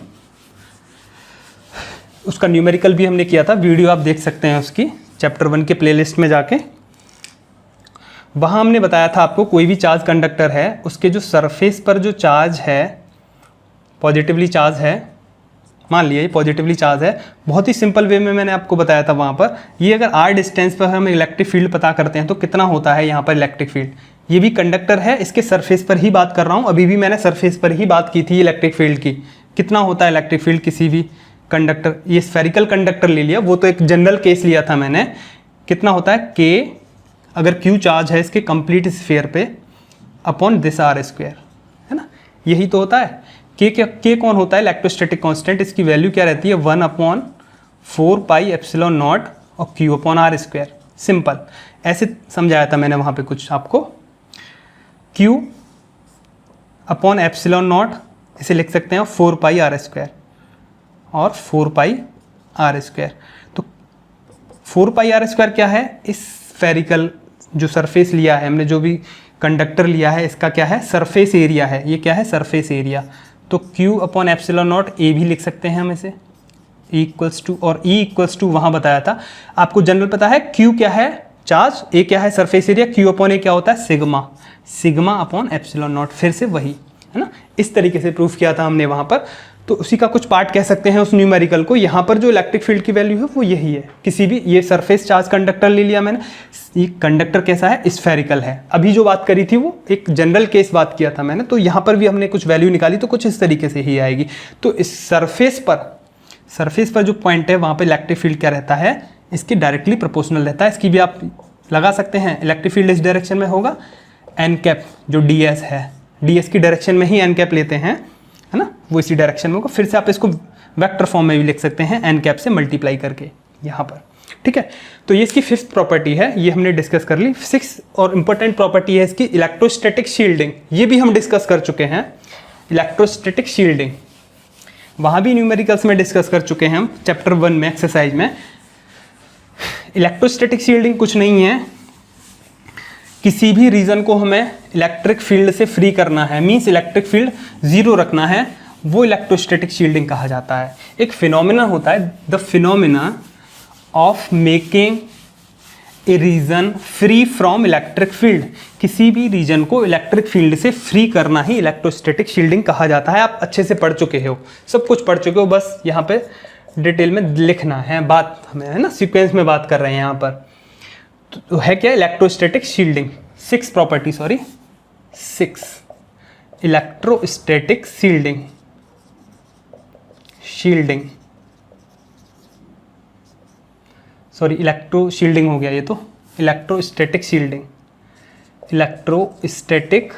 उसका न्यूमेरिकल भी हमने किया था, वीडियो आप देख सकते हैं उसकी चैप्टर 1 के प्लेलिस्ट में जाके। वहाँ हमने बताया था आपको कोई भी चार्ज कंडक्टर है उसके जो सरफेस पर जो चार्ज है पॉजिटिवली चार्ज है, मान लिया ये पॉजिटिवली चार्ज है, बहुत ही सिंपल वे में मैंने आपको बताया था वहाँ पर, ये अगर r डिस्टेंस पर हम इलेक्ट्रिक फील्ड पता करते हैं तो कितना होता है यहाँ पर इलेक्ट्रिक फील्ड। ये भी कंडक्टर है, इसके सरफेस पर ही बात कर रहा हूँ, अभी भी मैंने सरफेस पर ही बात की थी इलेक्ट्रिक फील्ड की। कितना होता है इलेक्ट्रिक फील्ड किसी भी कंडक्टर, ये स्फेरिकल कंडक्टर ले लिया, वो तो एक जनरल केस लिया था मैंने। कितना होता है k, अगर q चार्ज है इसके कंप्लीट स्फीयर पे, अपॉन दिस r स्क्वायर, है ना, यही तो होता है। k कौन होता है, इलेक्ट्रोस्टैटिक कांस्टेंट, इसकी वैल्यू क्या रहती है 1/4 पाई एप्सिलॉन नॉट और q upon r square. Simple ऐसे समझाया था मैंने वहाँ पे कुछ आपको। q अपॉन एप्सिलॉन नॉट इसे लिख सकते हैं 4 पाई r स्क्वायर और 4 पाई r स्क्वायर। तो 4 पाई r स्क्वायर क्या है, इस स्फेरिकल जो सरफेस लिया है हमने, जो भी कंडक्टर लिया है इसका क्या है, सरफेस एरिया है, ये क्या है सरफेस एरिया। तो q upon epsilon not a भी लिख सकते हैं हम इसे, E इक्वल्स टू, और E इक्वल्स टू वहाँ बताया था आपको जनरल पता है, q क्या है चार्ज, a क्या है surface area, q upon a क्या होता है sigma, sigma upon epsilon not, फिर से वही, है ना। इस तरीके से प्रूफ किया था हमने वहाँ पर। तो उसी का कुछ पार्ट कह सकते हैं उस न्यूमेरिकल को। यहाँ पर जो इलेक्ट्रिक फील्ड की वैल्यू है वो यही है, किसी भी, ये सरफेस चार्ज कंडक्टर ले लिया मैंने, ये कंडक्टर कैसा है, स्फेरिकल है। अभी जो बात करी थी वो एक जनरल केस बात किया था मैंने, तो यहाँ पर भी हमने कुछ वैल्यू निकाली तो कुछ इस तरीके से ही आएगी। तो इस सरफेस पर जो पॉइंट है वहाँ पर इलेक्ट्रिक फील्ड क्या रहता है, इसके डायरेक्टली प्रोपोर्शनल रहता है। इसकी भी आप लगा सकते हैं, इलेक्ट्रिक फील्ड इस डायरेक्शन में होगा, एन कैप जो डी एस है, डी एस की डायरेक्शन में ही एन कैप लेते हैं, है ना, वो इसी डायरेक्शन में होगा। फिर से आप इसको वेक्टर फॉर्म में भी लिख सकते हैं, एन कैप से मल्टीप्लाई करके यहाँ पर, ठीक है। तो ये इसकी फिफ्थ प्रॉपर्टी है, ये हमने डिस्कस कर ली। सिक्स और इंपॉर्टेंट प्रॉपर्टी है इसकी इलेक्ट्रोस्टैटिक शील्डिंग, ये भी हम डिस्कस कर चुके हैं। इलेक्ट्रोस्टैटिक शील्डिंग वहाँ भी न्यूमेरिकल्स में डिस्कस कर चुके हैं हम चैप्टर 1 में एक्सरसाइज में। इलेक्ट्रोस्टैटिक शील्डिंग कुछ नहीं है, किसी भी रीजन को हमें इलेक्ट्रिक फील्ड से फ्री करना है, मींस इलेक्ट्रिक फील्ड जीरो रखना है, वो इलेक्ट्रोस्टैटिक शील्डिंग कहा जाता है। एक फिनोमेना होता है, the phenomena of making a region free from electric field, किसी भी रीजन को इलेक्ट्रिक फील्ड से फ्री करना ही इलेक्ट्रोस्टैटिक शील्डिंग कहा जाता है। आप अच्छे से पढ़ चुके हो, सब कुछ पढ़ चुके हो, बस यहाँ पे डिटेल में लिखना है, बात हमें, है ना, सीक्वेंस में बात कर रहे हैं यहाँ पर। तो है क्या electrostatic shielding, 6 property, sorry 6 electrostatic shielding, sorry electro shielding हो गया ये, तो electrostatic shielding, electrostatic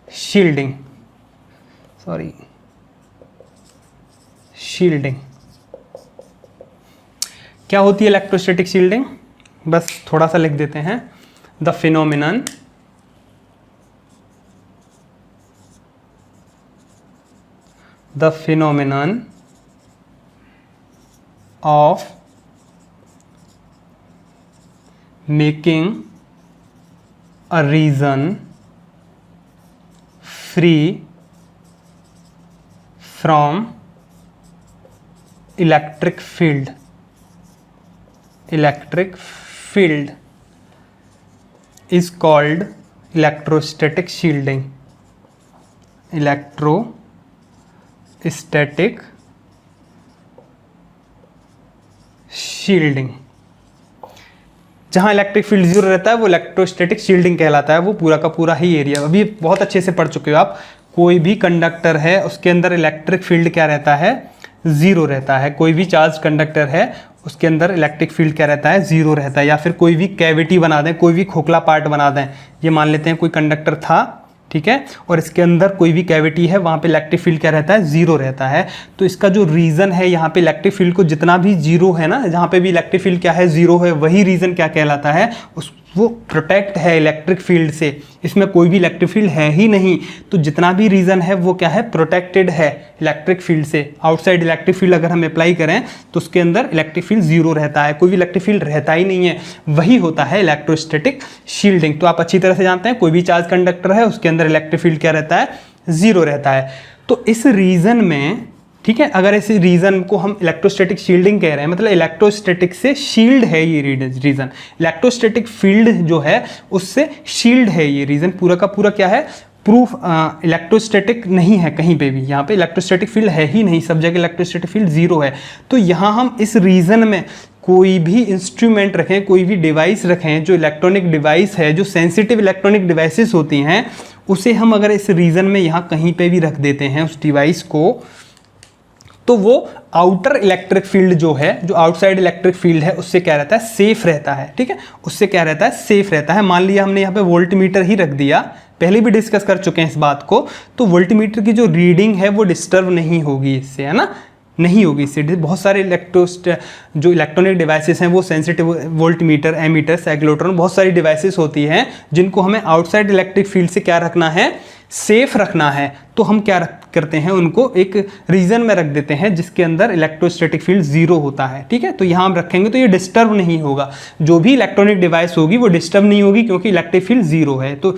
shielding, sorry shielding क्या होती है इलेक्ट्रोस्टैटिक शील्डिंग, बस थोड़ा सा लिख देते हैं। The phenomenon of making a region free from electric field is called electrostatic shielding, electrostatic shielding. जहाँ इलेक्ट्रिक फील्ड जीरो रहता है वो इलेक्ट्रोस्टैटिक शील्डिंग कहलाता है, वो पूरा का पूरा ही एरिया। अभी बहुत अच्छे से पढ़ चुके हो आप। कोई भी कंडक्टर है उसके अंदर इलेक्ट्रिक फील्ड क्या रहता है, जीरो रहता है। कोई भी चार्ज कंडक्टर है उसके अंदर इलेक्ट्रिक फील्ड क्या रहता है, जीरो रहता है। या फिर कोई भी कैविटी बना दें, कोई भी खोखला पार्ट बना दें, ये मान लेते हैं कोई कंडक्टर था, ठीक है, और इसके अंदर कोई भी कैविटी है, वहाँ पे इलेक्ट्रिक फील्ड क्या रहता है, जीरो रहता है। तो इसका जो रीज़न है यहाँ पे इलेक्ट्रिक फील्ड को जितना भी जीरो है ना, जहाँ पे भी इलेक्ट्रिक फील्ड क्या है, जीरो है, वही रीज़न क्या कहलाता है, वो प्रोटेक्ट है इलेक्ट्रिक फील्ड से। इसमें कोई भी इलेक्ट्रिक फील्ड है ही नहीं, तो जितना भी रीज़न है वो क्या है, प्रोटेक्टेड है इलेक्ट्रिक फील्ड से। आउटसाइड इलेक्ट्रिक फील्ड अगर हम अप्लाई करें तो उसके अंदर इलेक्ट्रिक फील्ड जीरो रहता है, कोई भी इलेक्ट्रिक फील्ड रहता ही नहीं है। वही होता है इलेक्ट्रोस्टैटिक शील्डिंग। तो आप अच्छी तरह से जानते हैं कोई भी चार्ज कंडक्टर है उसके अंदर इलेक्ट्रिक फील्ड क्या रहता है, जीरो रहता है। तो इस रीज़न में, ठीक है, अगर इस रीजन को हम इलेक्ट्रोस्टैटिक शील्डिंग कह रहे हैं, मतलब इलेक्ट्रोस्टैटिक से शील्ड है ये रीजन। इलेक्ट्रोस्टैटिक फील्ड जो है उससे शील्ड है ये रीजन। पूरा का पूरा क्या है, प्रूफ इलेक्ट्रोस्टैटिक नहीं है कहीं पे भी। यहाँ पे इलेक्ट्रोस्टैटिक फील्ड है ही नहीं, सब जगह इलेक्ट्रोस्टैटिक फील्ड जीरो है। तो यहाँ हम इस रीजन में कोई भी इंस्ट्रूमेंट रखें, कोई भी डिवाइस रखें जो इलेक्ट्रॉनिक डिवाइस है, जो सेंसिटिव इलेक्ट्रॉनिक डिवाइसेस होती हैं, उसे हम अगर इस रीजन में यहाँ कहीं पे भी रख देते हैं उस डिवाइस को, तो वो आउटर इलेक्ट्रिक फील्ड जो है, जो आउटसाइड इलेक्ट्रिक फील्ड है, उससे क्या रहता है, सेफ रहता है। ठीक है, उससे क्या रहता है, सेफ रहता है। मान लिया हमने यहाँ पे वोल्ट मीटर ही रख दिया, पहले भी डिस्कस कर चुके हैं इस बात को, तो वोल्ट मीटर की जो रीडिंग है वो डिस्टर्ब नहीं होगी इससे, है ना, नहीं होगी इससे। बहुत सारे जो इलेक्ट्रॉनिक डिवाइसेस हैं वो sensitive, voltmeter, ammeter, cyclotron, बहुत सारी डिवाइसेस होती हैं जिनको हमें आउटसाइड इलेक्ट्रिक फील्ड से क्या रखना है, सेफ रखना है। तो हम क्या करते हैं, उनको एक रीजन में रख देते हैं जिसके अंदर इलेक्ट्रोस्टैटिक फील्ड जीरो होता है। ठीक है, तो यहाँ हम रखेंगे तो ये डिस्टर्ब नहीं होगा, जो भी इलेक्ट्रॉनिक डिवाइस होगी वो डिस्टर्ब नहीं होगी क्योंकि इलेक्ट्रिक फील्ड जीरो है। तो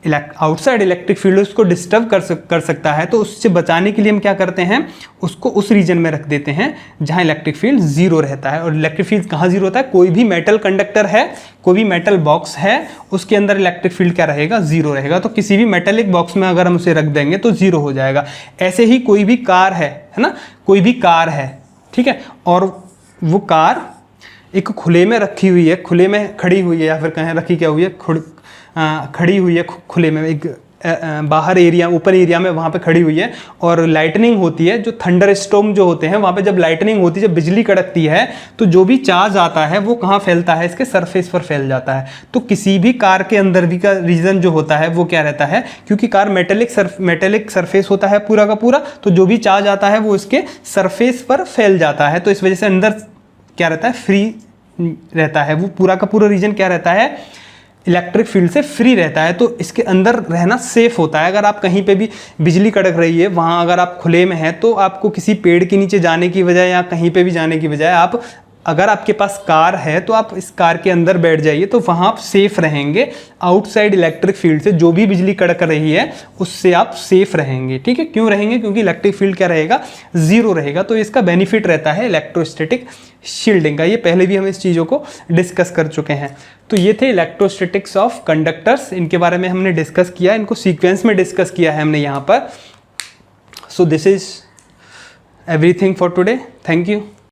आउटसाइड इलेक्ट्रिक फील्ड उसको डिस्टर्ब कर सकता है, तो उससे बचाने के लिए हम क्या करते हैं, उसको उस रीजन में रख देते हैं जहां इलेक्ट्रिक फील्ड जीरो रहता है। और इलेक्ट्रिक फील्ड कहाँ जीरो होता है, कोई भी मेटल कंडक्टर है, कोई भी मेटल बॉक्स है, उसके अंदर इलेक्ट्रिक फील्ड क्या रहेगा, जीरो रहेगा। तो किसी भी मेटेलिक बॉक्स में अगर हम उसे रख देंगे तो जीरो हो जाएगा। ऐसे ही कोई भी कार है ना, कोई भी कार है, ठीक है, और वो कार एक खुले में रखी हुई है, खुले में खड़ी हुई है, या फिर कहें रखी क्या हुई है, खड़ी हुई है खुले में, एक बाहर एरिया, ऊपर एरिया में वहाँ पे खड़ी हुई है, और लाइटनिंग होती है, जो थंडर स्टॉर्म जो होते हैं वहाँ पे जब लाइटनिंग होती है, जब बिजली कड़कती है, तो जो भी चार्ज आता है वो कहाँ फैलता है, इसके सरफेस पर फैल जाता है। तो किसी भी कार के अंदर भी का रीजन जो होता है वो क्या रहता है, क्योंकि कार मेटेलिक सरफेस होता है पूरा का पूरा, तो जो भी चार्ज आता है वो इसके सरफेस पर फैल जाता है। तो इस वजह से अंदर क्या रहता है, फ्री रहता है, वो पूरा का पूरा रीजन क्या रहता है, इलेक्ट्रिक फील्ड से फ्री रहता है। तो इसके अंदर रहना सेफ होता है। अगर आप कहीं पे भी बिजली कड़क रही है, वहाँ अगर आप खुले में हैं, तो आपको किसी पेड़ के नीचे जाने की बजाय या कहीं पे भी जाने की बजाय, आप अगर आपके पास कार है तो आप इस कार के अंदर बैठ जाइए, तो वहाँ आप सेफ रहेंगे। आउटसाइड इलेक्ट्रिक फील्ड से जो भी बिजली कड़क रही है उससे आप सेफ रहेंगे। ठीक है, क्यों रहेंगे, क्योंकि इलेक्ट्रिक फील्ड क्या रहेगा, जीरो रहेगा। तो इसका बेनिफिट रहता है इलेक्ट्रोस्टैटिक शील्डिंग का। ये पहले भी हम इस चीज़ों को डिस्कस कर चुके हैं। तो ये थे इलेक्ट्रोस्टैटिक्स ऑफ कंडक्टर्स, इनके बारे में हमने डिस्कस किया, इनको सीक्वेंस में डिस्कस किया है हमने यहाँ पर। So this is everything for today, thank you.